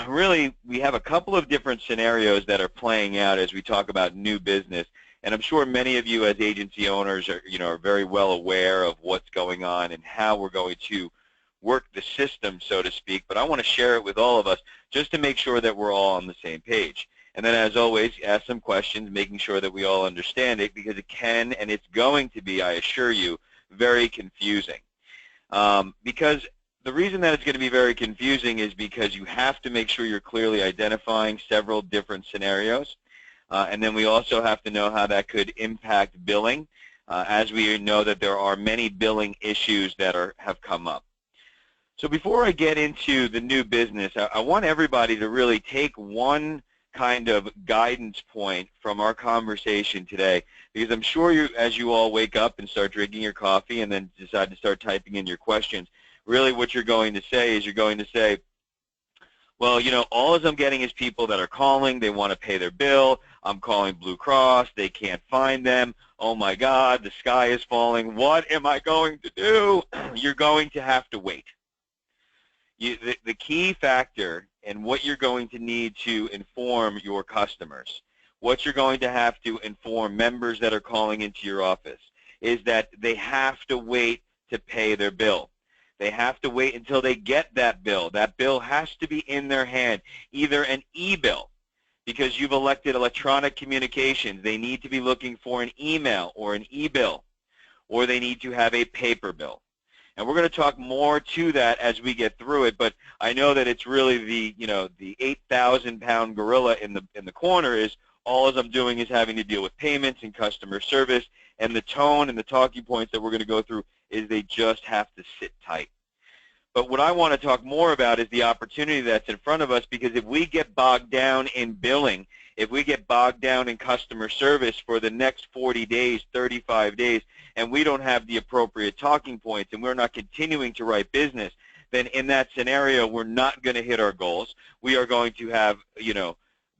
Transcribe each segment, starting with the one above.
really, we have a couple of different scenarios that are playing out as we talk about new business. And I'm sure many of you as agency owners are very well aware of what's going on and how we're going to work the system, so to speak. But I want to share it with all of us just to make sure that we're all on the same page. And then, as always, ask some questions, making sure that we all understand it, because it can and it's going to be, I assure you, very confusing. Because the reason that it's going to be very confusing is because you have to make sure you're clearly identifying several different scenarios. And then we also have to know how that could impact billing, as we know that there are many billing issues that have come up. So before I get into the new business, I want everybody to really take one kind of guidance point from our conversation today, because I'm sure as you all wake up and start drinking your coffee and then decide to start typing in your questions, really what you're going to say is you're going to say, well, all I'm getting is people that are calling, they want to pay their bill, I'm calling Blue Cross, they can't find them, oh my God, the sky is falling, what am I going to do? You're going to have to wait. The key factor and what you're going to need to inform your customers, what you're going to have to inform members that are calling into your office, is that they have to wait to pay their bill. They have to wait until they get that bill. That bill has to be in their hand, either an e-bill, because you've elected electronic communications. They need to be looking for an email or an e-bill, or they need to have a paper bill. And we're going to talk more to that as we get through it, but I know that it's really the 8,000-pound gorilla in the corner is all I'm doing is having to deal with payments and customer service, and the tone and the talking points that we're going to go through is they just have to sit tight. But what I want to talk more about is the opportunity that's in front of us, because if we get bogged down in billing, if we get bogged down in customer service for the next 40 days, 35 days, and we don't have the appropriate talking points and we're not continuing to write business, then in that scenario, we're not going to hit our goals. We are going to have,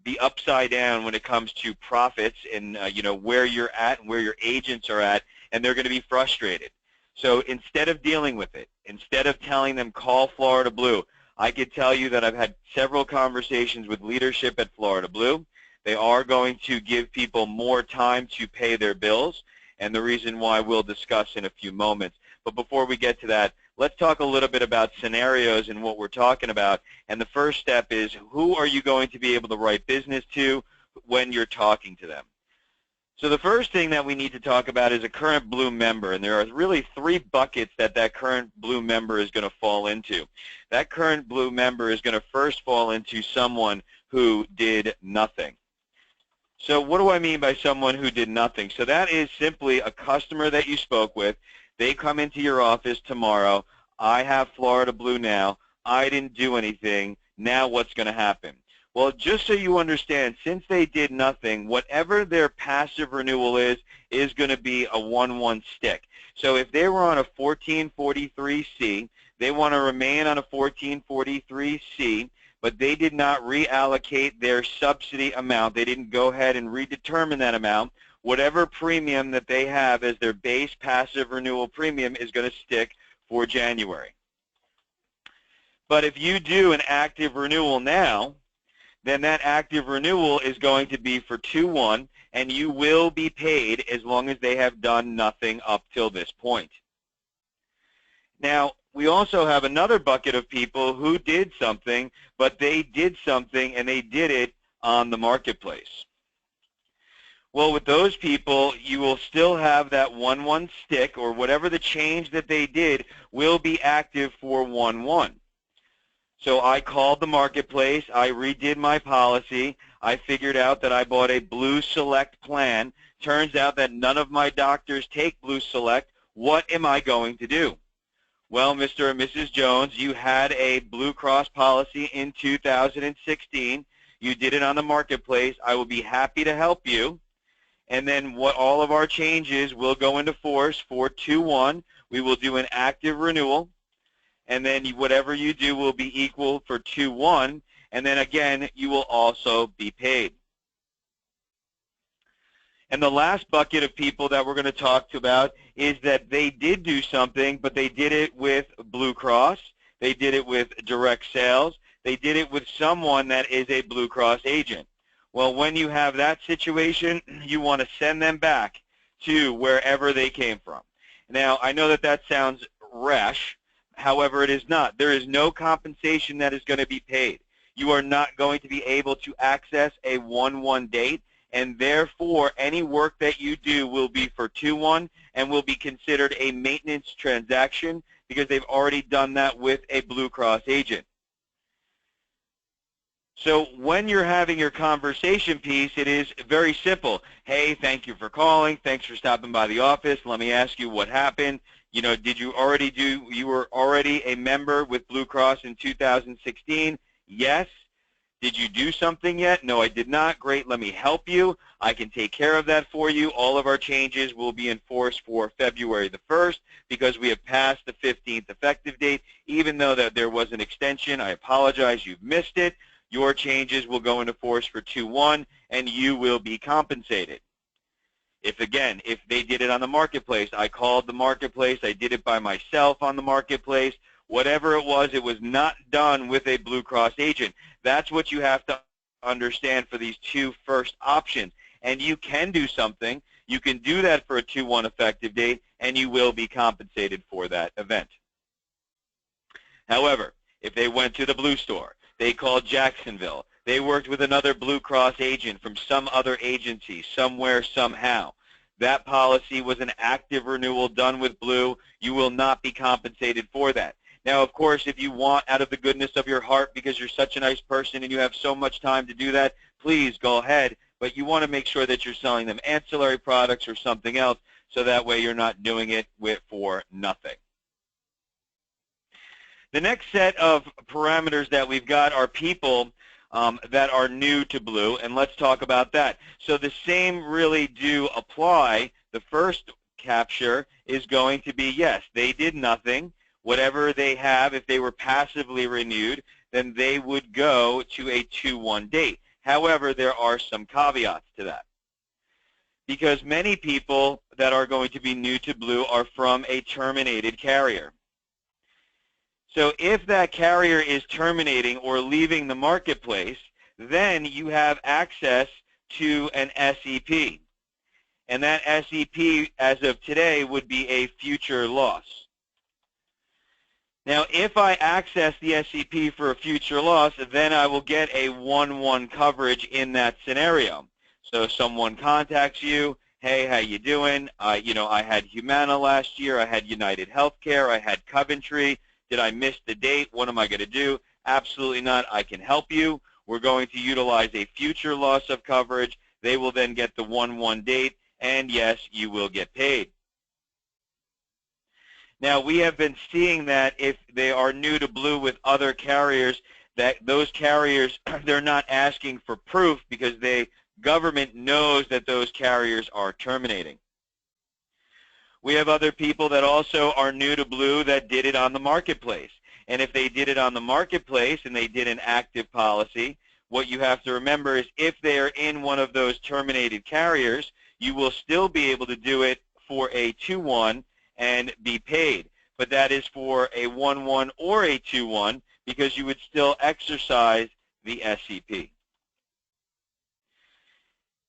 be upside down when it comes to profits and, where you're at and where your agents are at, and they're going to be frustrated. So instead of dealing with it, instead of telling them call Florida Blue, I could tell you that I've had several conversations with leadership at Florida Blue. They are going to give people more time to pay their bills, and the reason why we'll discuss in a few moments. But before we get to that, let's talk a little bit about scenarios and what we're talking about. And the first step is, who are you going to be able to write business to when you're talking to them? So the first thing that we need to talk about is a current Blue member, and there are really three buckets that current Blue member is going to fall into. That current Blue member is going to first fall into someone who did nothing. So what do I mean by someone who did nothing? So that is simply a customer that you spoke with. They come into your office tomorrow. I have Florida Blue now. I didn't do anything. Now what's going to happen? Well, just so you understand, since they did nothing, whatever their passive renewal is going to be a 1-1 stick. So if they were on a 1443C, they want to remain on a 1443C, but they did not reallocate their subsidy amount. They didn't go ahead and redetermine that amount. Whatever premium that they have as their base passive renewal premium is going to stick for January. But if you do an active renewal now, then that active renewal is going to be for 2-1, and you will be paid as long as they have done nothing up till this point. Now, we also have another bucket of people who did something, but they did something and they did it on the marketplace. Well, with those people, you will still have that 1-1 stick, or whatever the change that they did will be active for 1-1. So I called the marketplace, I redid my policy, I figured out that I bought a Blue Select plan. Turns out that none of my doctors take Blue Select. What am I going to do? Well, Mr. and Mrs. Jones, you had a Blue Cross policy in 2016. You did it on the marketplace. I will be happy to help you. And then all of our changes will go into force for 2-1. We will do an active renewal. And then whatever you do will be equal for 2-1. And then again, you will also be paid. And the last bucket of people that we're going to talk about is that they did do something, but they did it with Blue Cross. They did it with direct sales. they did it with someone that is a Blue Cross agent. Well, when you have that situation, you want to send them back to wherever they came from. Now, I know that that sounds rash. However, it is not. There is no compensation that is going to be paid. You are not going to be able to access a 1-1 date, and therefore any work that you do will be for 2-1 and will be considered a maintenance transaction because they've already done that with a Blue Cross agent. So when you're having your conversation piece, it is very simple. Hey, thank you for calling. Thanks for stopping by the office. Let me ask you what happened. You know, you were already a member with Blue Cross in 2016? Yes. Did you do something yet? No, I did not. Great, let me help you. I can take care of that for you. All of our changes will be enforced for February the 1st because we have passed the 15th effective date. Even though that there was an extension, I apologize, you've missed it. Your changes will go into force for 2-1, and you will be compensated. If they did it on the marketplace, I called the marketplace, I did it by myself on the marketplace, whatever it was not done with a Blue Cross agent. That's what you have to understand for these two first options. And you can do something. You can do that for a 2-1 effective date, and you will be compensated for that event. However, if they went to the Blue store, they called Jacksonville, they worked with another Blue Cross agent from some other agency, somewhere, somehow, that policy was an active renewal done with Blue, you will not be compensated for that. Now, of course, if you want out of the goodness of your heart because you're such a nice person and you have so much time to do that, please go ahead. But you want to make sure that you're selling them ancillary products or something else so that way you're not doing it for nothing. The next set of parameters that we've got are people that are new to Blue, and let's talk about that. So the same really do apply. The first capture is going to be, yes, they did nothing. Whatever they have, if they were passively renewed, then they would go to a 2-1 date. However, there are some caveats to that. Because many people that are going to be new to Blue are from a terminated carrier. So if that carrier is terminating or leaving the marketplace, then you have access to an SEP. And that SEP, as of today, would be a future loss. Now, if I access the SEP for a future loss, then I will get a 1-1 coverage in that scenario. So someone contacts you, hey, how you doing? I had Humana last year, I had United Healthcare, I had Coventry. Did I miss the date? What am I going to do? Absolutely not. I can help you. We're going to utilize a future loss of coverage. They will then get the 1-1 date, and yes, you will get paid. Now, we have been seeing that if they are new to Blue with other carriers, that those carriers, they're not asking for proof because the government knows that those carriers are terminating. We have other people that also are new to Blue that did it on the marketplace. And if they did it on the marketplace and they did an active policy, what you have to remember is if they are in one of those terminated carriers, you will still be able to do it for a 2-1 and be paid. But that is for a 1-1 or a 2-1 because you would still exercise the SEP.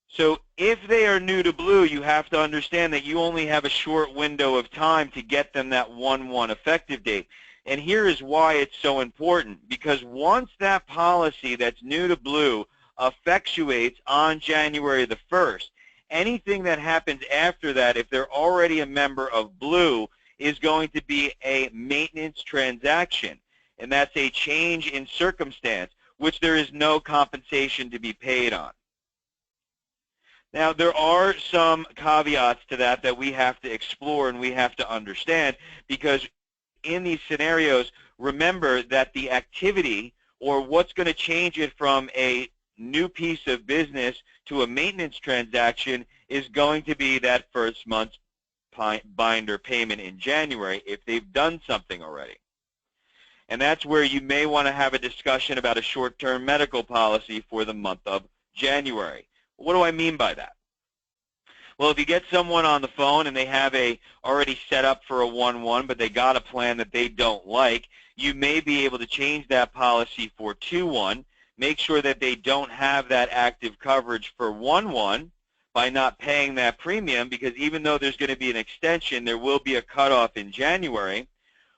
So if they are new to Blue, you have to understand that you only have a short window of time to get them that 1-1 effective date. And here is why it's so important, because once that policy that's new to Blue effectuates on January the 1st, anything that happens after that, if they're already a member of Blue, is going to be a maintenance transaction. And that's a change in circumstance, which there is no compensation to be paid on. Now, there are some caveats to that we have to explore and we have to understand, because in these scenarios, remember that the activity or what's going to change it from a new piece of business to a maintenance transaction is going to be that first month's binder payment in January if they've done something already. And that's where you may want to have a discussion about a short-term medical policy for the month of January. What do I mean by that? Well, if you get someone on the phone and they have a already set up for a 1-1, but they got a plan that they don't like, you may be able to change that policy for 2-1. Make sure that they don't have that active coverage for 1-1 by not paying that premium, because even though there's going to be an extension, there will be a cutoff in January.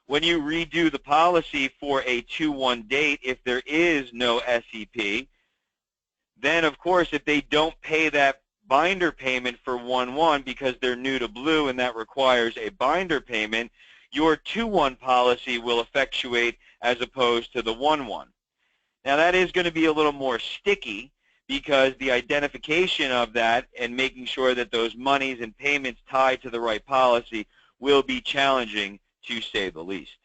When you redo the policy for a 2-1 date, if there is no SEP, then of course if they don't pay that binder payment for 1-1 because they're new to blue and that requires a binder payment, your 2-1 policy will effectuate as opposed to the 1-1. Now that is going to be a little more sticky because the identification of that and making sure that those monies and payments tied to the right policy will be challenging, to say the least.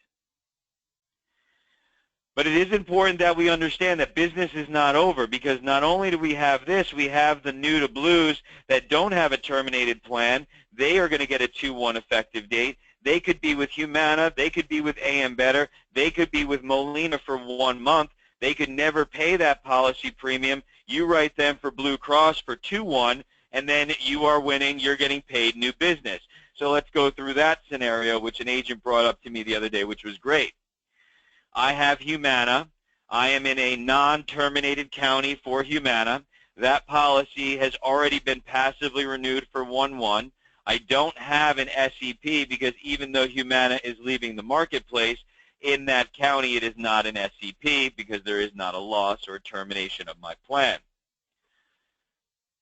But it is important that we understand that business is not over, because not only do we have this, we have the new to blues that don't have a terminated plan. They are going to get a 2-1 effective date. They could be with Humana. They could be with AM Better. They could be with Molina for 1 month. They could never pay that policy premium. You write them for Blue Cross for 2-1, and then you are winning. You're getting paid new business. So let's go through that scenario, which an agent brought up to me the other day, which was great. I have Humana. I am in a non-terminated county for Humana. That policy has already been passively renewed for 1-1. I don't have an SEP because even though Humana is leaving the marketplace, in that county it is not an SEP because there is not a loss or a termination of my plan.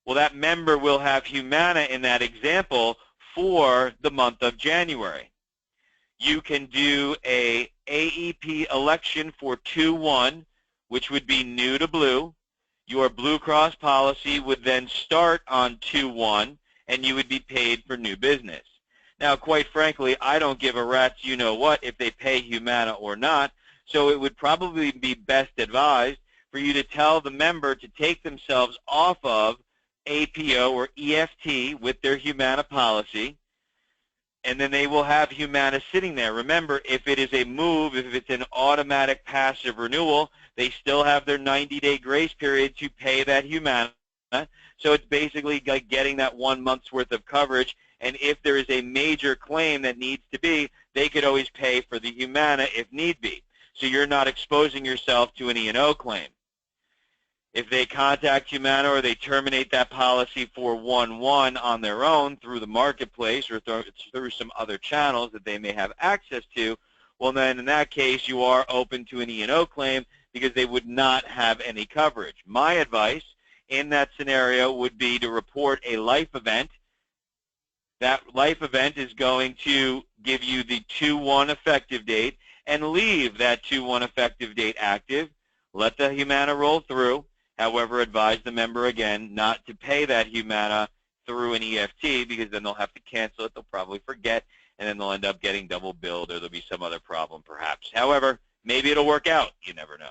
Well, that member will have Humana in that example for the month of January. You can do a AEP election for 2-1, which would be new to blue. Your Blue Cross policy would then start on 2-1, and you would be paid for new business. Now, quite frankly, I don't give a rat's you-know-what if they pay Humana or not, so it would probably be best advised for you to tell the member to take themselves off of APO or EFT with their Humana policy, and then they will have Humana sitting there. Remember, if it is a move, if it's an automatic passive renewal, they still have their 90-day grace period to pay that Humana. So it's basically like getting that 1 month's worth of coverage, and if there is a major claim that needs to be, they could always pay for the Humana if need be. So you're not exposing yourself to an E&O claim. If they contact Humana or they terminate that policy for 1-1 on their own through the marketplace or through some other channels that they may have access to, well then in that case you are open to an E&O claim because they would not have any coverage. My advice in that scenario would be to report a life event. That life event is going to give you the 2-1 effective date and leave that 2-1 effective date active. Let the Humana roll through. However, advise the member again not to pay that Humana through an EFT because then they'll have to cancel it. They'll probably forget, and then they'll end up getting double billed or there'll be some other problem perhaps. However, maybe it'll work out. You never know.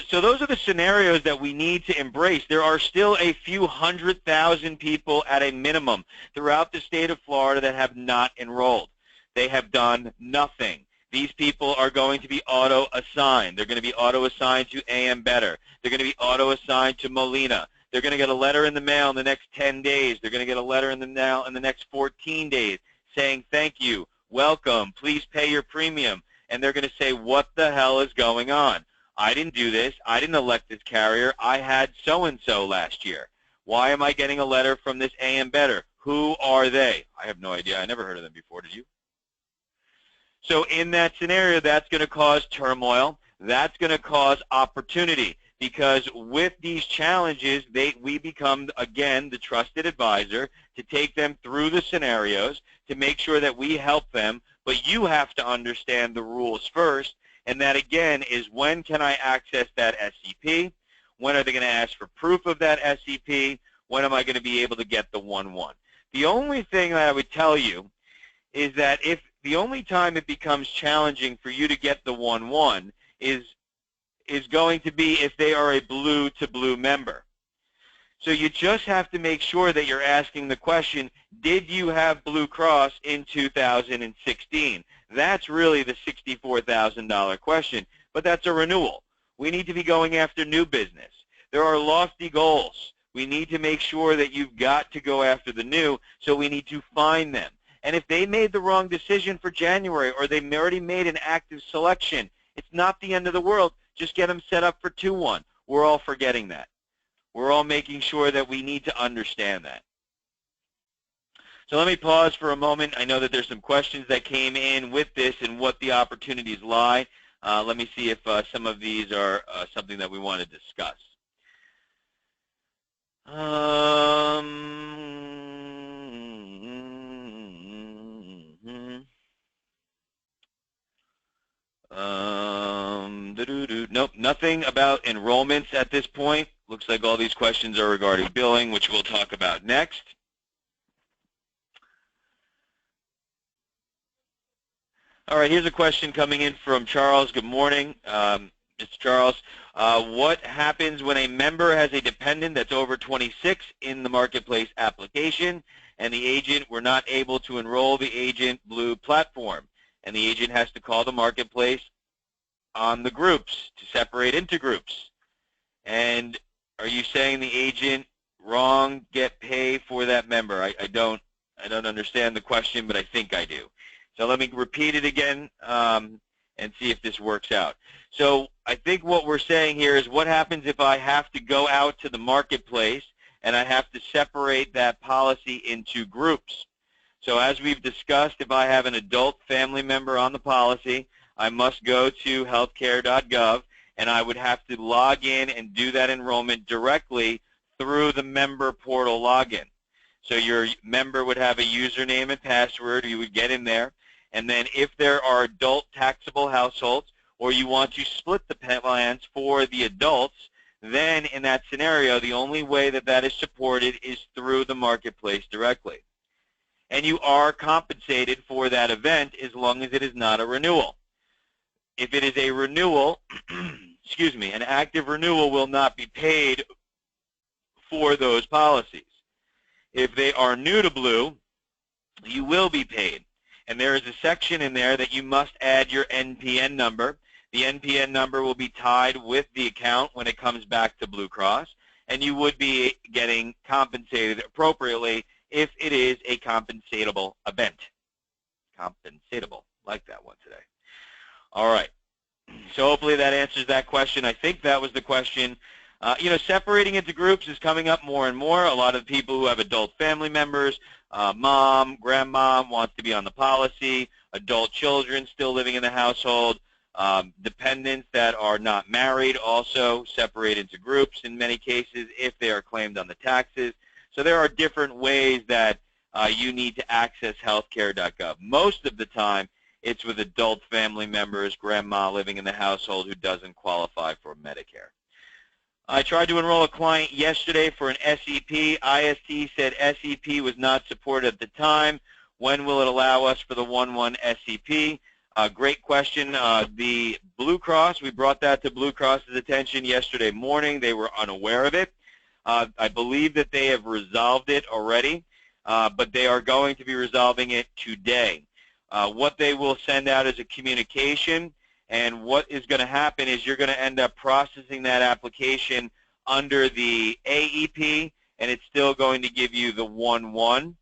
So those are the scenarios that we need to embrace. There are still a few 100,000 people at a minimum throughout the state of Florida that have not enrolled. They have done nothing. These people are going to be auto-assigned. They're going to be auto-assigned to AM Better. They're going to be auto-assigned to Molina. They're going to get a letter in the mail in the next 10 days. They're going to get a letter in the mail in the next 14 days saying, thank you, welcome, please pay your premium. And they're going to say, what the hell is going on? I didn't do this. I didn't elect this carrier. I had so-and-so last year. Why am I getting a letter from this AM Better? Who are they? I have no idea. I never heard of them before. Did you? So in that scenario, that's going to cause turmoil. That's going to cause opportunity because with these challenges, we become, again, the trusted advisor to take them through the scenarios to make sure that we help them. But you have to understand the rules first. And that, again, is when can I access that SEP? When are they going to ask for proof of that SEP? When am I going to be able to get the 1-1? The only thing that I would tell you is that if the only time it becomes challenging for you to get the 1-1 is going to be if they are a blue to blue member. So you just have to make sure that you're asking the question, did you have Blue Cross in 2016? That's really the $64,000 question, but that's a renewal. We need to be going after new business. There are lofty goals We need to make sure that you've got to go after the new, so we need to find them. And if they made the wrong decision for January, or they already made an active selection, it's not the end of the world. Just get them set up for 2-1. We're all forgetting that. We're all making sure that we need to understand that. So let me pause for a moment. I know that there's some questions that came in with this and what the opportunities lie. Let me see if some of these are something that we want to discuss. Nope, nothing about enrollments at this point. Looks like all these questions are regarding billing, which we'll talk about next. All right, here's a question coming in from Charles. Good morning, Mr. Charles. What happens when a member has a dependent that's over 26 in the marketplace application, and the agent were not able to enroll the Agent Blue platform, and the agent has to call the marketplace on the groups to separate into groups? And are you saying the agent wrong get pay for that member? I don't understand the question, but I think I do. So let me repeat it again and see if this works out. So I think what we're saying here is, what happens if I have to go out to the marketplace and I have to separate that policy into groups? So as we've discussed, if I have an adult family member on the policy, I must go to healthcare.gov, and I would have to log in and do that enrollment directly through the member portal login. So your member would have a username and password. You would get in there. And then if there are adult taxable households, or you want to split the plans for the adults, then in that scenario, the only way that that is supported is through the marketplace directly. And you are compensated for that event as long as it is not a renewal. If it is a renewal, excuse me, an active renewal will not be paid for those policies. If they are new to Blue, you will be paid. And there is a section in there that you must add your NPN number. The NPN number will be tied with the account when it comes back to Blue Cross, and you would be getting compensated appropriately if it is a compensatable event. Compensatable, like that one today. All right. So hopefully that answers that question. I think that was the question. Separating into groups is coming up more and more. A lot of people who have adult family members, mom, grandmom wants to be on the policy, adult children still living in the household, dependents that are not married also separate into groups in many cases if they are claimed on the taxes. So there are different ways that you need to access healthcare.gov. Most of the time, it's with adult family members, grandma living in the household who doesn't qualify for Medicare. I tried to enroll a client yesterday for an SEP. IST said SEP was not supported at the time. When will it allow us for the 1-1 SEP? Great question. The Blue Cross, we brought that to Blue Cross's attention yesterday morning. They were unaware of it. I believe that they have resolved it already, but they are going to be resolving it today. What they will send out is a communication, and what is going to happen is you're going to end up processing that application under the AEP, and it's still going to give you the 1-1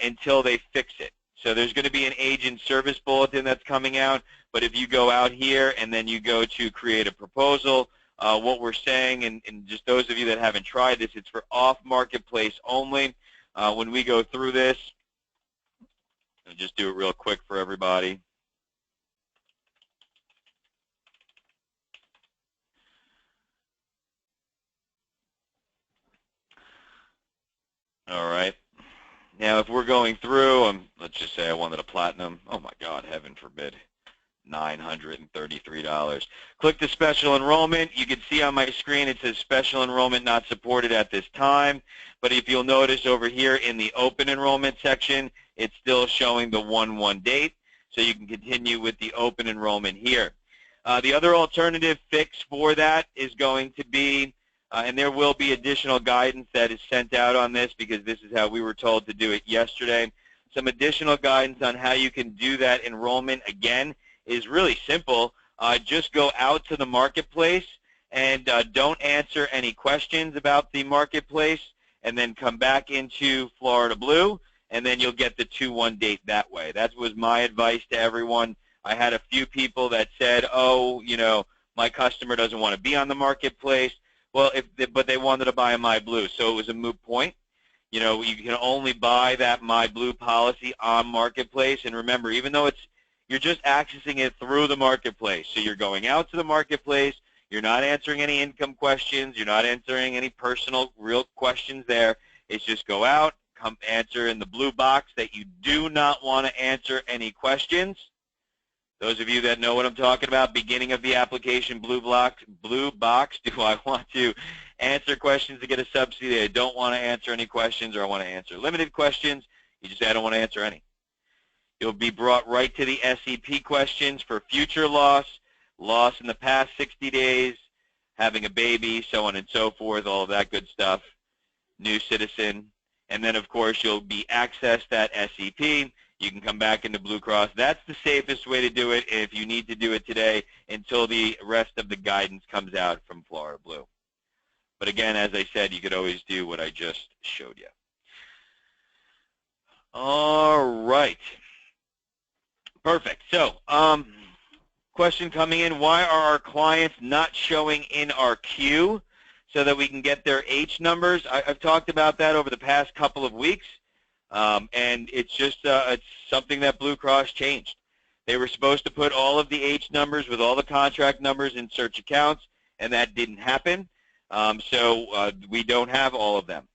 until they fix it. So there's going to be an agent service bulletin that's coming out, but if you go out here and then you go to create a proposal, what we're saying, and just those of you that haven't tried this, it's for off-marketplace only. When we go through this, I'll just do it real quick for everybody. All right. Now, if we're going through, let's just say I wanted a platinum. Oh, my God, heaven forbid. $933. Click the special enrollment. You can see on my screen it says special enrollment not supported at this time. But if you'll notice over here in the open enrollment section, it's still showing the 1-1 date. So you can continue with the open enrollment here. The other alternative fix for that is going to be, and there will be additional guidance that is sent out on this because this is how we were told to do it yesterday. Some additional guidance on how you can do that enrollment again is really simple. Just go out to the marketplace and don't answer any questions about the marketplace, and then come back into Florida Blue, and then you'll get the 2-1 date that way. That was my advice to everyone. I had a few people that said, oh, you know, my customer doesn't want to be on the marketplace. Well, but they wanted to buy a MyBlue, so it was a moot point. You know, you can only buy that MyBlue policy on Marketplace. And remember, even though you're just accessing it through the Marketplace, so you're going out to the Marketplace, you're not answering any income questions, you're not answering any personal, real questions there. It's just go out, come answer in the blue box that you do not want to answer any questions. Those of you that know what I'm talking about, beginning of the application, blue box, do I want to answer questions to get a subsidy? I don't want to answer any questions, or I want to answer limited questions. You just say, I don't want to answer any. You'll be brought right to the SEP questions for future loss, loss in the past 60 days, having a baby, so on and so forth, all of that good stuff, new citizen. And then, of course, you'll be accessed that SEP. You can come back into Blue Cross. That's the safest way to do it if you need to do it today until the rest of the guidance comes out from Florida Blue. But again, as I said, you could always do what I just showed you. All right. Perfect. So, question coming in, why are our clients not showing in our queue so that we can get their H numbers? I've talked about that over the past couple of weeks. And it's just it's something that Blue Cross changed. They were supposed to put all of the H numbers with all the contract numbers in search accounts, and that didn't happen. So we don't have all of them.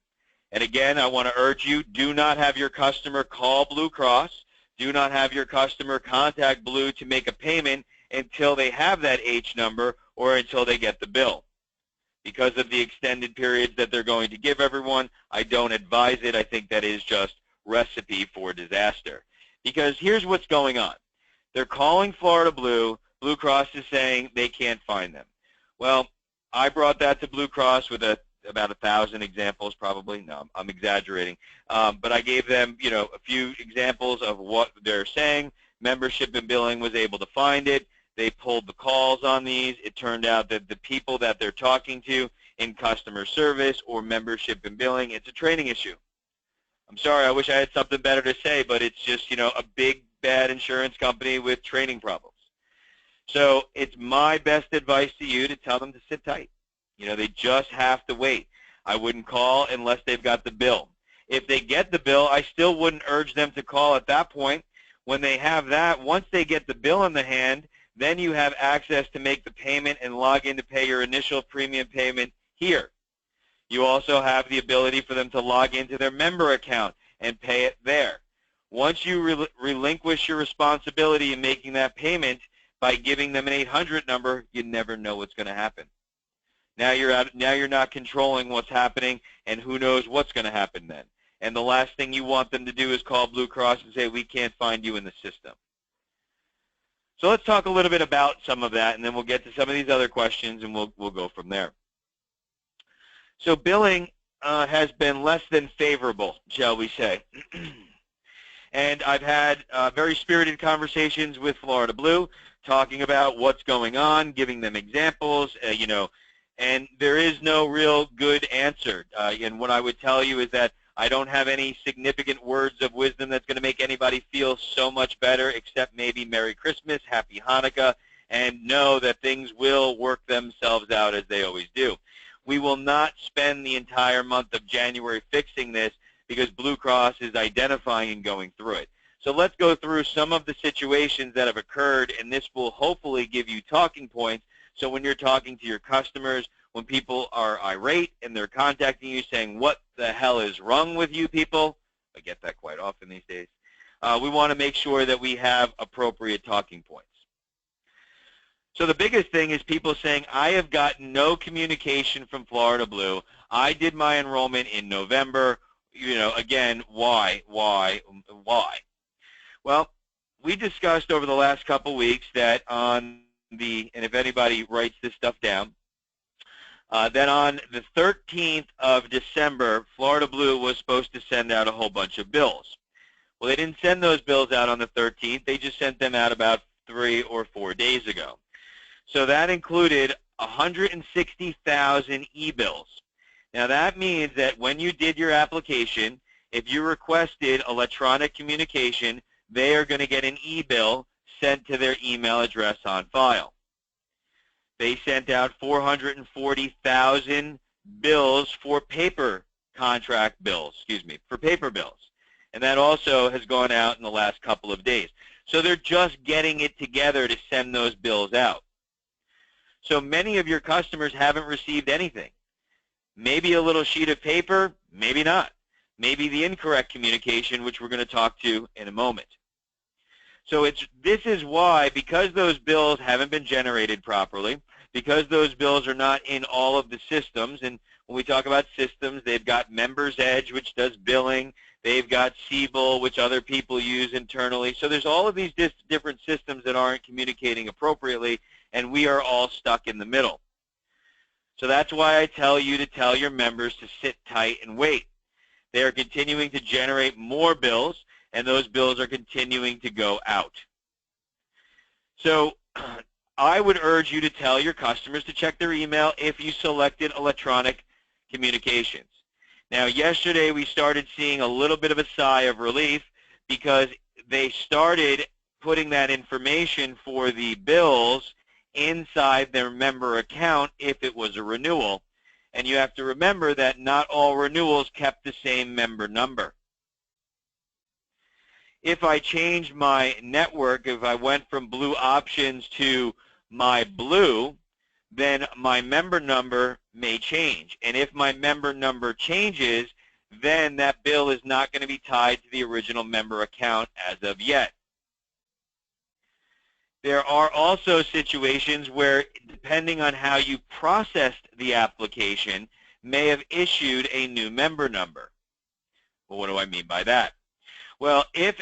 And again, I want to urge you, do not have your customer call Blue Cross. Do not have your customer contact Blue to make a payment until they have that H number or until they get the bill. Because of the extended periods that they're going to give everyone, I don't advise it. I think that is just recipe for disaster. Because here's what's going on. They're calling Florida Blue. Blue Cross is saying they can't find them. Well, I brought that to Blue Cross with about 1,000 examples probably. No, I'm exaggerating. But I gave them, you know, a few examples of what they're saying. Membership and billing was able to find it. They pulled the calls on these. It turned out that the people that they're talking to in customer service or membership and billing, it's a training issue. I'm sorry, I wish I had something better to say, but it's just, you know, a big, bad insurance company with training problems. So it's my best advice to you to tell them to sit tight. You know, they just have to wait. I wouldn't call unless they've got the bill. If they get the bill, I still wouldn't urge them to call at that point. When they have that, once they get the bill in the hand, then you have access to make the payment and log in to pay your initial premium payment here. You also have the ability for them to log into their member account and pay it there. Once you relinquish your responsibility in making that payment by giving them an 800 number, you never know what's going to happen. Now you're not controlling what's happening, and who knows what's going to happen then. And the last thing you want them to do is call Blue Cross and say, we can't find you in the system. So let's talk a little bit about some of that, and then we'll get to some of these other questions, and we'll go from there. So billing has been less than favorable, shall we say. And I've had very spirited conversations with Florida Blue, talking about what's going on, giving them examples, you know, and there is no real good answer. And what I would tell you is that I don't have any significant words of wisdom that's going to make anybody feel so much better, except maybe Merry Christmas, Happy Hanukkah, and know that things will work themselves out as they always do. We will not spend the entire month of January fixing this because Blue Cross is identifying and going through it. So let's go through some of the situations that have occurred, and this will hopefully give you talking points. So when you're talking to your customers, when people are irate and they're contacting you saying, what the hell is wrong with you people? I get that quite often these days. We want to make sure that we have appropriate talking points. So the biggest thing is people saying, I have gotten no communication from Florida Blue. I did my enrollment in November. You know, again, why? Well, we discussed over the last couple weeks that on the, and if anybody writes this stuff down, that on the 13th of December, Florida Blue was supposed to send out a whole bunch of bills. Well, they didn't send those bills out on the 13th. They just sent them out about 3 or 4 days ago. So that included 160,000 e-bills. Now that means that when you did your application, if you requested electronic communication, they are going to get an e-bill sent to their email address on file. They sent out 440,000 bills for paper contract bills, for paper bills. And that also has gone out in the last couple of days. So they're just getting it together to send those bills out. So many of your customers haven't received anything. Maybe a little sheet of paper, maybe not. Maybe the incorrect communication, which we're going to talk to in a moment. So this is why, because those bills haven't been generated properly, because those bills are not in all of the systems, and when we talk about systems, they've got Members Edge, which does billing. They've got Siebel, which other people use internally. So there's all of these different systems that aren't communicating appropriately, and we are all stuck in the middle. So that's why I tell you to tell your members to sit tight and wait. They are continuing to generate more bills, and those bills are continuing to go out. So I would urge you to tell your customers to check their email if you selected electronic communications. Now, yesterday we started seeing a little bit of a sigh of relief because they started putting that information for the bills inside their member account if it was a renewal. And you have to remember that not all renewals kept the same member number. If I changed my network, if I went from Blue Options to my Blue, then my member number may change. And if my member number changes, then that bill is not going to be tied to the original member account as of yet. There are also situations where, depending on how you processed the application, may have issued a new member number. Well, what do I mean by that? Well, if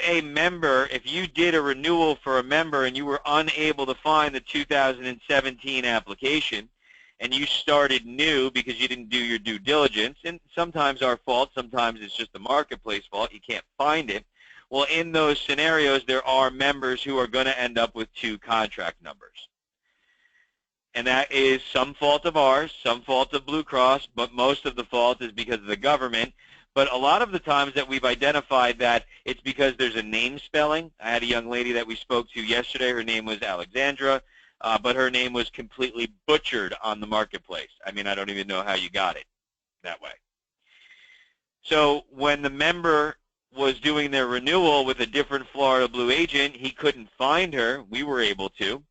you did a renewal for a member and you were unable to find the 2017 application and you started new because you didn't do your due diligence, and sometimes our fault, sometimes it's just the marketplace fault, you can't find it. Well, in those scenarios, there are members who are going to end up with two contract numbers. And that is some fault of ours, some fault of Blue Cross, but most of the fault is because of the government. But a lot of the times that we've identified that it's because there's a name spelling. I had a young lady that we spoke to yesterday. Her name was Alexandra, but her name was completely butchered on the marketplace. I mean, I don't even know how you got it that way. So when the member was doing their renewal with a different Florida Blue agent, he couldn't find her. We were able to,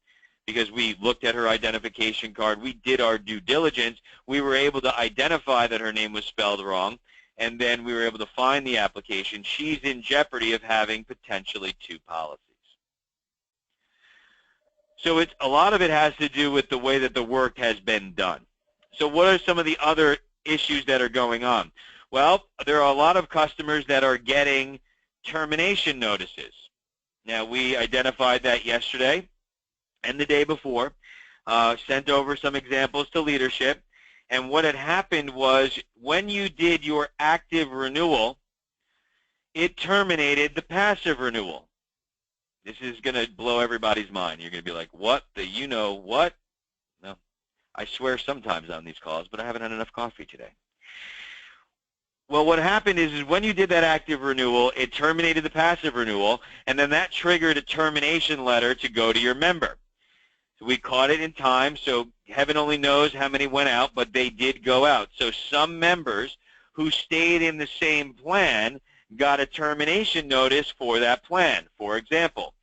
because we looked at her identification card. We did our due diligence. We were able to identify that her name was spelled wrong, and then we were able to find the application. She's in jeopardy of having potentially two policies. So a lot of it has to do with the way that the work has been done. So what are some of the other issues that are going on? Well, there are a lot of customers that are getting termination notices. Now, we identified that yesterday and the day before, sent over some examples to leadership. And what had happened was when you did your active renewal, it terminated the passive renewal. This is going to blow everybody's mind. You're going to be like, what the you-know-what? No, I swear sometimes on these calls, but I haven't had enough coffee today. Well, what happened is when you did that active renewal, it terminated the passive renewal, and then that triggered a termination letter to go to your member. So we caught it in time, so heaven only knows how many went out, but they did go out. So some members who stayed in the same plan got a termination notice for that plan. For example,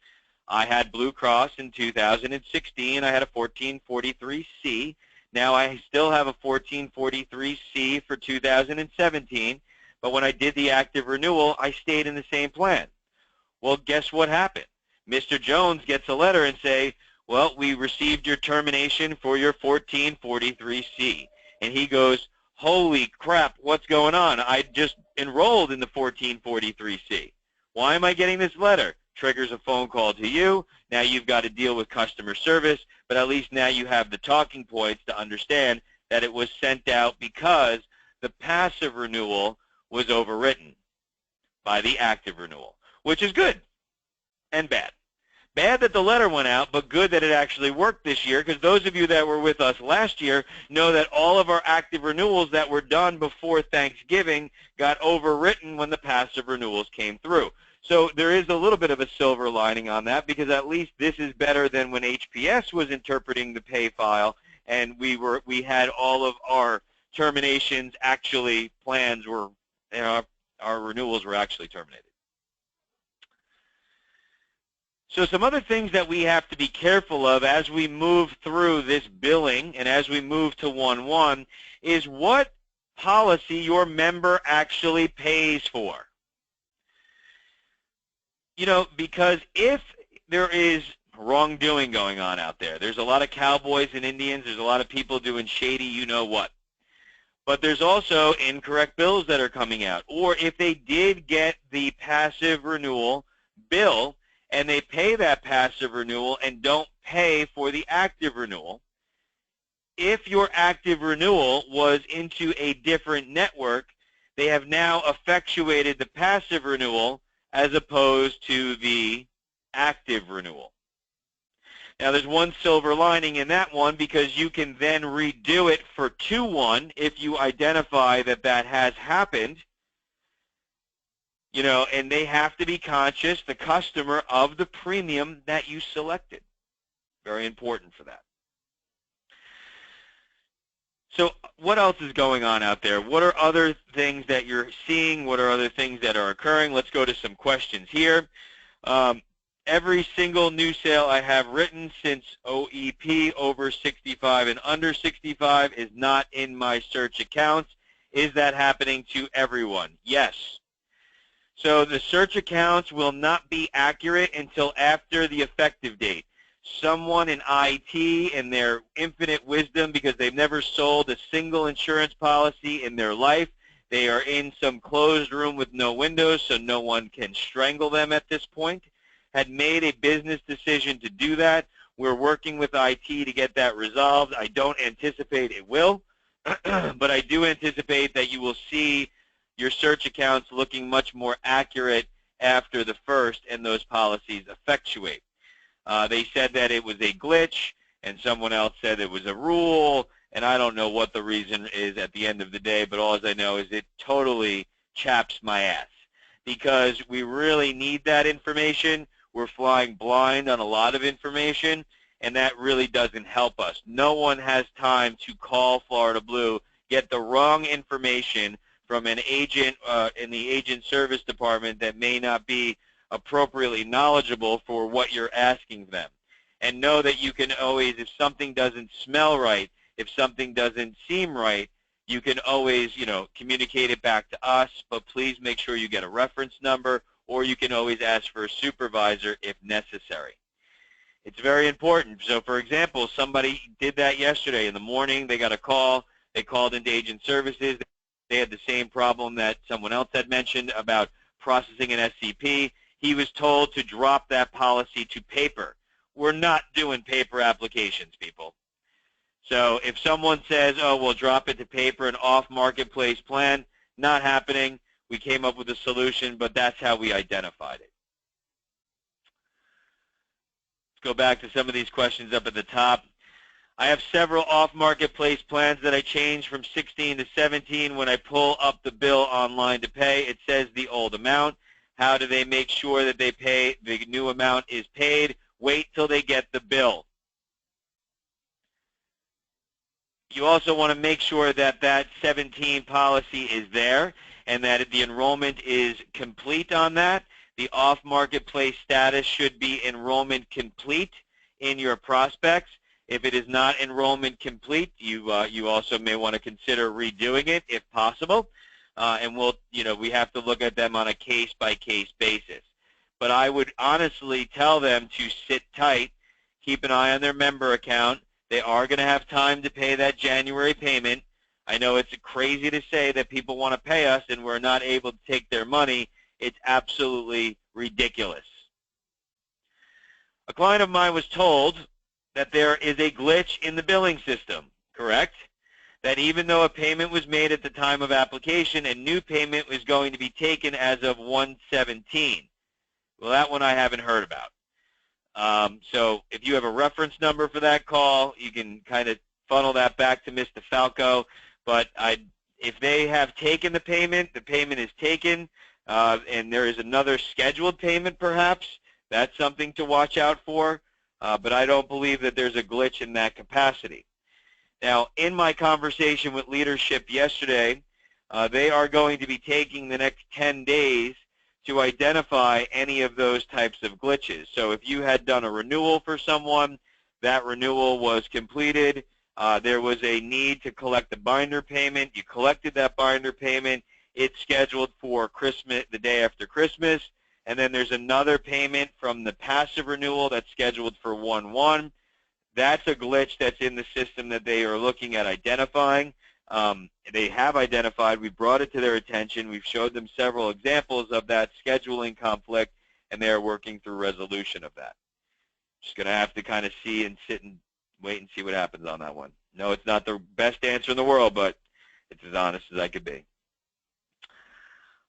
I had Blue Cross in 2016. I had a 1443C. Now I still have a 1443C for 2017, but when I did the active renewal, I stayed in the same plan. Well, guess what happened? Mr. Jones gets a letter and say, well, we received your termination for your 1443C. And he goes, holy crap, what's going on? I just enrolled in the 1443C. Why am I getting this letter? Triggers a phone call to you. Now you've got to deal with customer service, but at least now you have the talking points to understand that it was sent out because the passive renewal was overwritten by the active renewal, which is good and bad. Bad that the letter went out, but good that it actually worked this year, because those of you that were with us last year know that all of our active renewals that were done before Thanksgiving got overwritten when the passive renewals came through. So there is a little bit of a silver lining on that, because at least this is better than when HPS was interpreting the pay file and we had all of our terminations actually plans were, our renewals were actually terminated. So some other things that we have to be careful of as we move through this billing and as we move to 1/1 is what policy your member actually pays for. Because if there is wrongdoing going on out there, there's a lot of cowboys and Indians, there's a lot of people doing shady you-know-what. But there's also incorrect bills that are coming out. Or if they did get the passive renewal bill and they pay that passive renewal and don't pay for the active renewal, if your active renewal was into a different network, they have now effectuated the passive renewal as opposed to the active renewal. Now, there's one silver lining in that one, because you can then redo it for 2/1 if you identify that that has happened, and they have to be conscious, the customer, of the premium that you selected. Very important for that. So what else is going on out there? What are other things that you're seeing? What are other things that are occurring? Let's go to some questions here. Every single new sale I have written since OEP over 65 and under 65 is not in my search accounts. Is that happening to everyone? Yes. So the search accounts will not be accurate until after the effective date. Someone in IT, in their infinite wisdom, because they've never sold a single insurance policy in their life, they are in some closed room with no windows, so no one can strangle them at this point, had made a business decision to do that. We're working with IT to get that resolved. I don't anticipate it will, but I do anticipate that you will see your search accounts looking much more accurate after the 1st and those policies effectuate. They said that it was a glitch, and someone else said it was a rule, and I don't know what the reason is at the end of the day, but all I know is it totally chaps my ass, because we really need that information. We're flying blind on a lot of information, and that really doesn't help us. No one has time to call Florida Blue, get the wrong information from an agent in the agent service department that may not be appropriately knowledgeable for what you're asking them. And know that you can always, if something doesn't smell right, if something doesn't seem right, you can always, communicate it back to us, but please make sure you get a reference number, or you can always ask for a supervisor if necessary. It's very important. So, for example, somebody did that yesterday in the morning. They got a call. They called into agent services. They had the same problem that someone else had mentioned about processing an SCP. He was told to drop that policy to paper. We're not doing paper applications, people. So if someone says, oh, we'll drop it to paper, an off-marketplace plan, not happening. We came up with a solution, but that's how we identified it. Let's go back to some of these questions up at the top. I have several off-marketplace plans that I changed from 16 to 17. When I pull up the bill online to pay, it says the old amount. How do they make sure that they pay the new amount is paid? Wait till they get the bill. You also want to make sure that that 17 policy is there and that the enrollment is complete on that. The off-marketplace status should be enrollment complete in your prospects. If it is not enrollment complete, you also may want to consider redoing it if possible. And we have to look at them on a case-by-case basis. But I would honestly tell them to sit tight, keep an eye on their member account. They are going to have time to pay that January payment. I know it's crazy to say that people want to pay us and we're not able to take their money. It's absolutely ridiculous. A client of mine was told that there is a glitch in the billing system, correct? That even though a payment was made at the time of application, a new payment was going to be taken as of 1/17. Well, that one I haven't heard about. So if you have a reference number for that call, you can kind of funnel that back to Mr. Falco. But if they have taken the payment is taken, and there is another scheduled payment perhaps, that's something to watch out for. But I don't believe that there's a glitch in that capacity. Now, in my conversation with leadership yesterday, they are going to be taking the next 10 days to identify any of those types of glitches. So if you had done a renewal for someone, that renewal was completed, there was a need to collect a binder payment, you collected that binder payment, it's scheduled for Christmas, the day after Christmas, and then there's another payment from the passive renewal that's scheduled for 1/1. That's a glitch that's in the system that they are looking at identifying. They have identified, we brought it to their attention, we've showed them several examples of that scheduling conflict, and they are working through resolution of that. Just going to have to kind of see and sit and wait and see what happens on that one. No, it's not the best answer in the world, but it's as honest as I could be.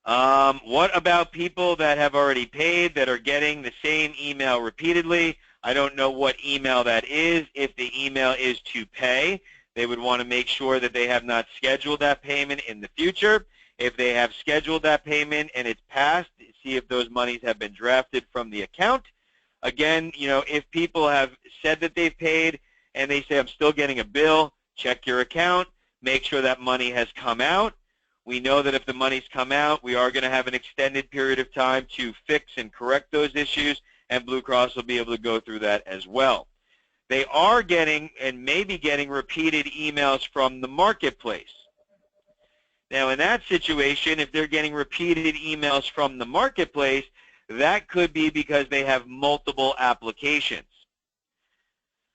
What about people that have already paid that are getting the same email repeatedly? I don't know what email that is. If the email is to pay, they would want to make sure that they have not scheduled that payment in the future. If they have scheduled that payment and it's passed, see if those monies have been drafted from the account. Again, you know, if people have said that they've paid and they say, I'm still getting a bill, check your account, make sure that money has come out. We know that if the money's come out, we are going to have an extended period of time to fix and correct those issues, and Blue Cross will be able to go through that as well. They are getting and may be getting repeated emails from the marketplace. Now, in that situation, if they're getting repeated emails from the marketplace, that could be because they have multiple applications.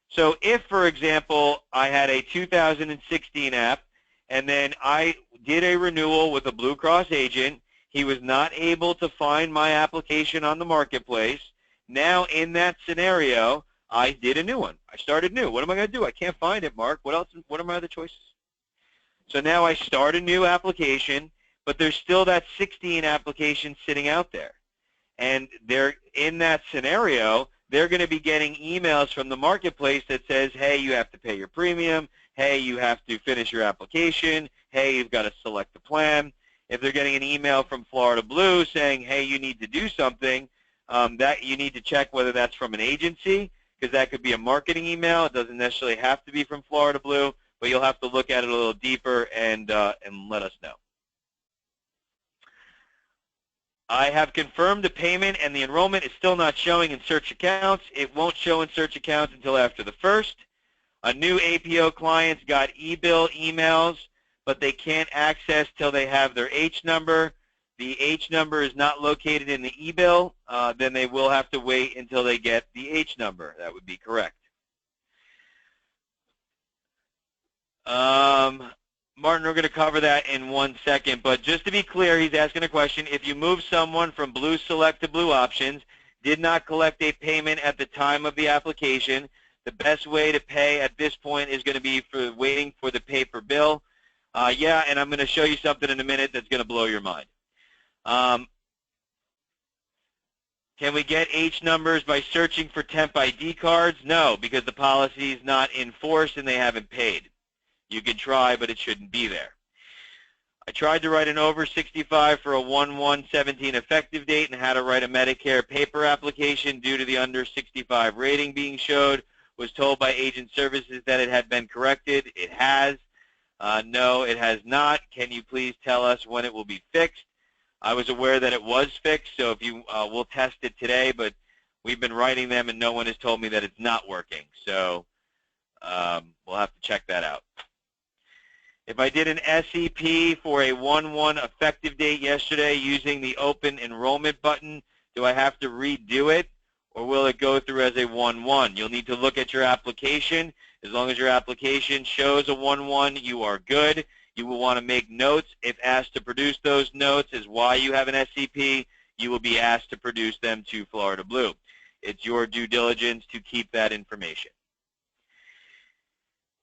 So if, for example, I had a 2016 app, and then I did a renewal with a Blue Cross agent, he was not able to find my application on the marketplace. Now, in that scenario, I did a new one. I started new. What am I going to do? I can't find it, Mark. What else? What are my other choices? So now I start a new application, but there's still that 16 application sitting out there. And they're in that scenario, they're going to be getting emails from the marketplace that says, hey, you have to pay your premium. Hey, you have to finish your application. Hey, you've got to select the plan. If they're getting an email from Florida Blue saying, hey, you need to do something, that you need to check whether that's from an agency, because that could be a marketing email. It doesn't necessarily have to be from Florida Blue, but you'll have to look at it a little deeper and let us know. I have confirmed the payment, and the enrollment is still not showing in search accounts. It won't show in search accounts until after the 1st. A new APO clients got e-bill emails, but they can't access till they have their H number. The H number is not located in the e-bill. Then they will have to wait until they get the H number. That would be correct. Martin, we're going to cover that in 1 second, but just to be clear, he's asking a question. If you move someone from Blue Select to Blue Options, did not collect a payment at the time of the application, the best way to pay at this point is going to be for waiting for the paper bill. Yeah, and I'm going to show you something in a minute that's going to blow your mind. Can we get H numbers by searching for temp ID cards? No, because the policy is not in force and they haven't paid. You can try, but it shouldn't be there. I tried to write an over 65 for a 1/1/17 effective date and had to write a Medicare paper application due to the under 65 rating being showed. Was told by agent services that it had been corrected. It has. No, it has not. Can you please tell us when it will be fixed? I was aware that it was fixed, so if you we'll test it today, but we've been writing them and no one has told me that it's not working. So we'll have to check that out. If I did an SEP for a 1/1 effective date yesterday using the open enrollment button, do I have to redo it, or will it go through as a 1/1? You'll need to look at your application. As long as your application shows a 1/1, you are good. You will want to make notes. If asked to produce those notes as why you have an SEP, you will be asked to produce them to Florida Blue. It's your due diligence to keep that information.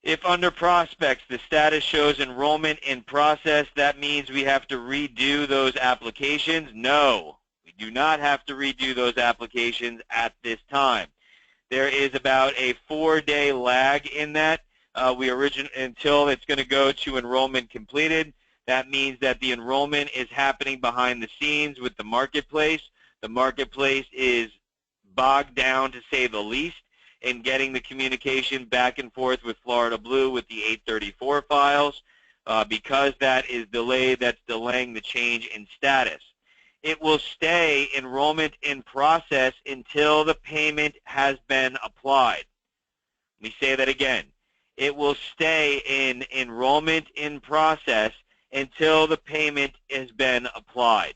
If under prospects the status shows enrollment in process, that means we have to redo those applications? No, we do not have to redo those applications at this time. There is about a 4-day lag in that. Until it's going to go to enrollment completed. That means that the enrollment is happening behind the scenes with the marketplace. The marketplace is bogged down, to say the least, in getting the communication back and forth with Florida Blue with the 834 files. Because that is delayed, that's delaying the change in status. It will stay enrollment in process until the payment has been applied. Let me say that again. It will stay in enrollment in process until the payment has been applied.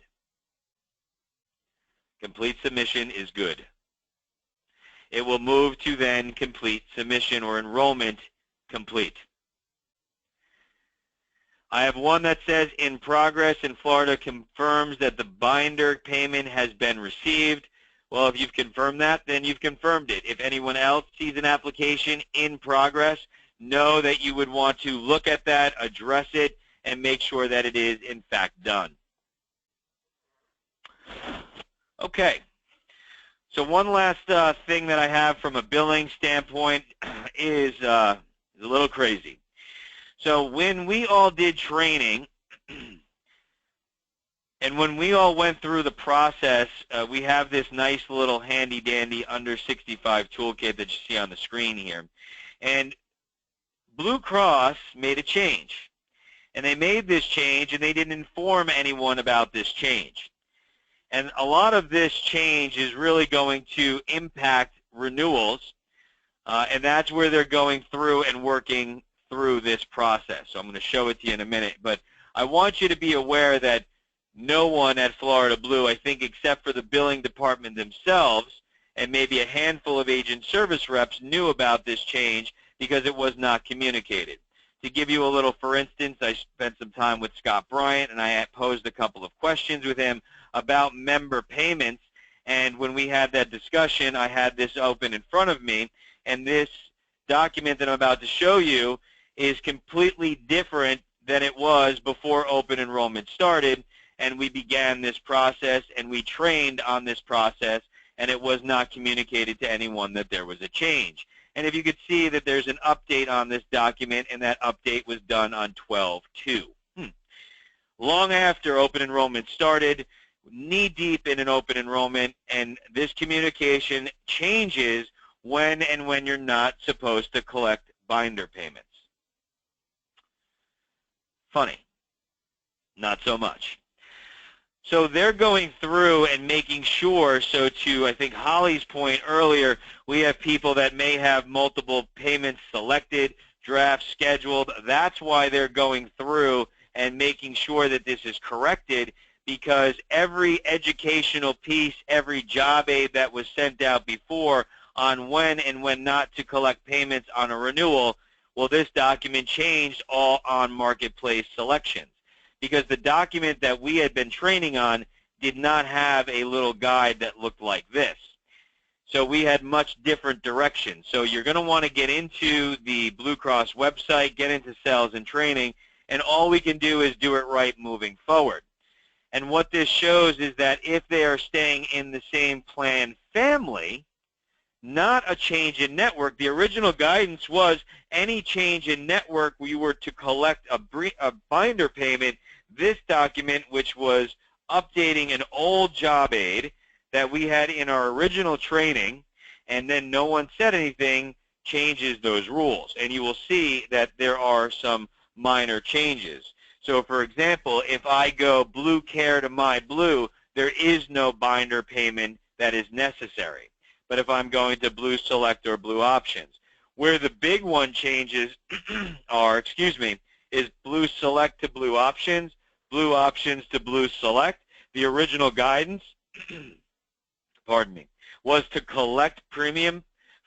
Complete submission is good. It will move to then complete submission or enrollment complete. I have one that says in progress, and Florida confirms that the binder payment has been received. Well, if you've confirmed that, then you've confirmed it. If anyone else sees an application in progress, know that you would want to look at that, address it, and make sure that it is in fact done. Okay. So one last thing that I have from a billing standpoint is a little crazy. So when we all did training, and when we all went through the process, we have this nice little handy-dandy under 65 toolkit that you see on the screen here. And Blue Cross made a change. And they made this change, and they didn't inform anyone about this change. And a lot of this change is really going to impact renewals, and that's where they're going through and working through this process. So I'm going to show it to you in a minute. But I want you to be aware that no one at Florida Blue, I think except for the billing department themselves, and maybe a handful of agent service reps, knew about this change because it was not communicated. To give you a little, for instance, I spent some time with Scott Bryant, and I posed a couple of questions with him about member payments. And when we had that discussion, I had this open in front of me, and this document that I'm about to show you is completely different than it was before open enrollment started, and we began this process, and we trained on this process, and it was not communicated to anyone that there was a change. And if you could see that there's an update on this document, and that update was done on 12/2. Long after open enrollment started, knee-deep in an open enrollment, and this communication changes when and when you're not supposed to collect binder payments. Funny. Not so much. So they're going through and making sure, so to, I think, Holly's point earlier, we have people that may have multiple payments selected, drafts scheduled. That's why they're going through and making sure that this is corrected, because every educational piece, every job aid that was sent out before on when and when not to collect payments on a renewal, well, this document changed all on marketplace selections, because the document that we had been training on did not have a little guide that looked like this. So we had much different directions. So you're going to want to get into the Blue Cross website, get into sales and training, and all we can do is do it right moving forward. And what this shows is that if they are staying in the same plan family, not a change in network. The original guidance was any change in network, we were to collect a binder payment. This document, which was updating an old job aid that we had in our original training, and then no one said anything, changes those rules. And you will see that there are some minor changes. So, for example, if I go Blue Care to My Blue, there is no binder payment that is necessary. But if I'm going to Blue Select or Blue Options, where the big one changes are, is Blue Select to Blue Options, Blue Options to Blue Select. The original guidance, pardon me, was to collect premium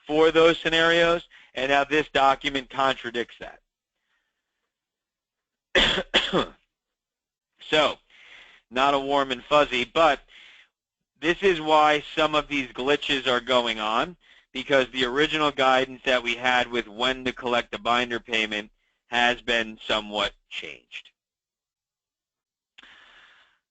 for those scenarios, and now this document contradicts that. So, not a warm and fuzzy, but this is why some of these glitches are going on, because the original guidance that we had with when to collect a binder payment has been somewhat changed.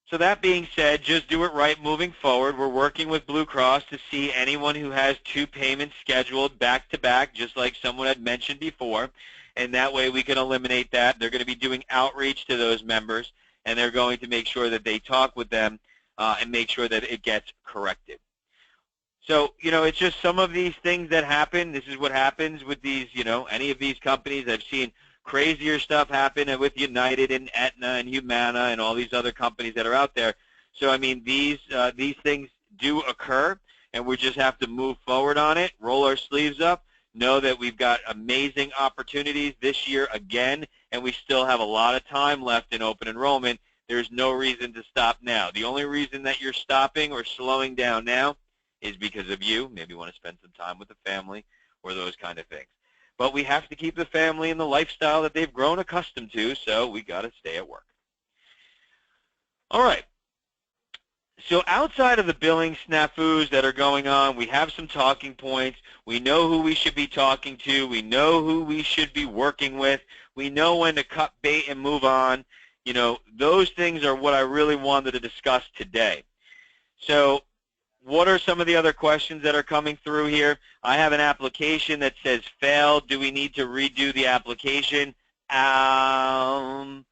So that being said, just do it right moving forward. We're working with Blue Cross to see anyone who has 2 payments scheduled back-to-back, just like someone had mentioned before, and that way we can eliminate that. They're going to be doing outreach to those members, and they're going to make sure that they talk with them and make sure that it gets corrected. So, it's just some of these things that happen. This is what happens with these, any of these companies. I've seen crazier stuff happen with United and Aetna and Humana and all these other companies that are out there. So, I mean, these things do occur, and we just have to move forward on it, roll our sleeves up, know that we've got amazing opportunities this year again, and we still have a lot of time left in open enrollment. There's no reason to stop now. The only reason that you're stopping or slowing down now is because of you. Maybe you want to spend some time with the family or those kind of things. But we have to keep the family in the lifestyle that they've grown accustomed to, so we got to stay at work. All right. So outside of the billing snafus that are going on, we have some talking points. We know who we should be talking to. We know who we should be working with. We know when to cut bait and move on. Those things are what I really wanted to discuss today. So what are some of the other questions that are coming through here? I have an application that says failed. Do we need to redo the application? No.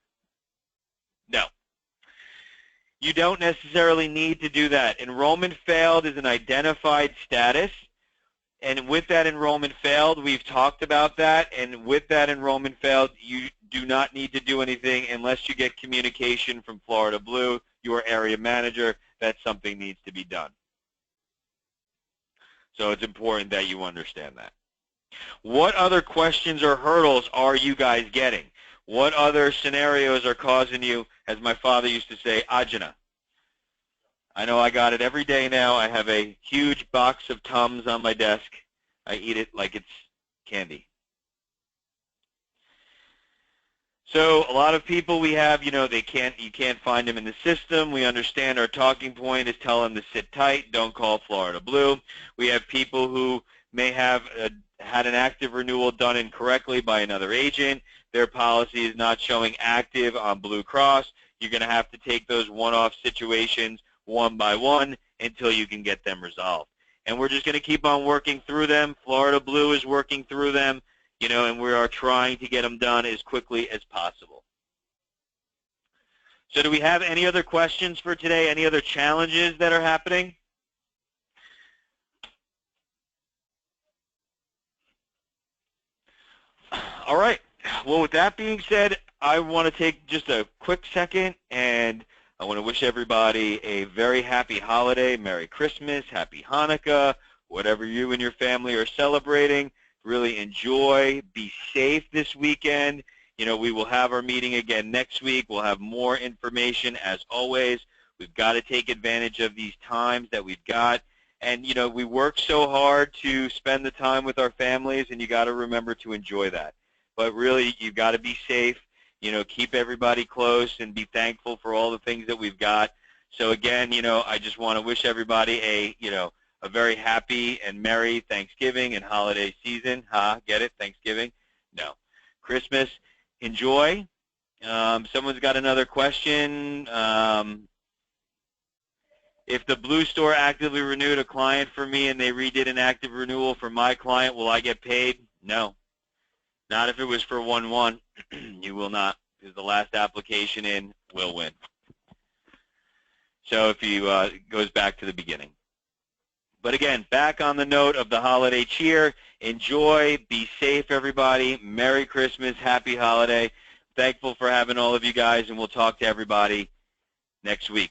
You don't necessarily need to do that. Enrollment failed is an identified status. And with that enrollment failed, we've talked about that. And with that enrollment failed, you do not need to do anything unless you get communication from Florida Blue, your area manager, that something needs to be done. So it's important that you understand that. What other questions or hurdles are you guys getting? What other scenarios are causing you, as my father used to say, ajna? I know I got it every day now. I have a huge box of Tums on my desk. I eat it like it's candy. So a lot of people we have, you can't find them in the system. We understand our talking point is tell them to sit tight, don't call Florida Blue. We have people who may have had an active renewal done incorrectly by another agent. Their policy is not showing active on Blue Cross. You're going to have to take those one-off situations one by one until you can get them resolved. And we're just going to keep on working through them. Florida Blue is working through them. And we are trying to get them done as quickly as possible. So do we have any other questions for today? Any other challenges that are happening? All right. Well, with that being said, I want to take just a quick second, and I want to wish everybody a very happy holiday, Merry Christmas, Happy Hanukkah, whatever you and your family are celebrating. Really enjoy, be safe this weekend. We will have our meeting again next week. We'll have more information as always. We've got to take advantage of these times that we've got. And, we work so hard to spend the time with our families, and you got to remember to enjoy that. But really, you've got to be safe. Keep everybody close and be thankful for all the things that we've got. So again, I just want to wish everybody a very happy and merry Thanksgiving and holiday season. Get it? Thanksgiving? No. Christmas. Enjoy. Someone's got another question. If the Blue Store actively renewed a client for me and they redid an active renewal for my client, will I get paid? No. Not if it was for 1-1. You will not, because the last application in will win. So if you goes back to the beginning. But again, back on the note of the holiday cheer, enjoy, be safe, everybody. Merry Christmas, happy holiday. Thankful for having all of you guys, and we'll talk to everybody next week.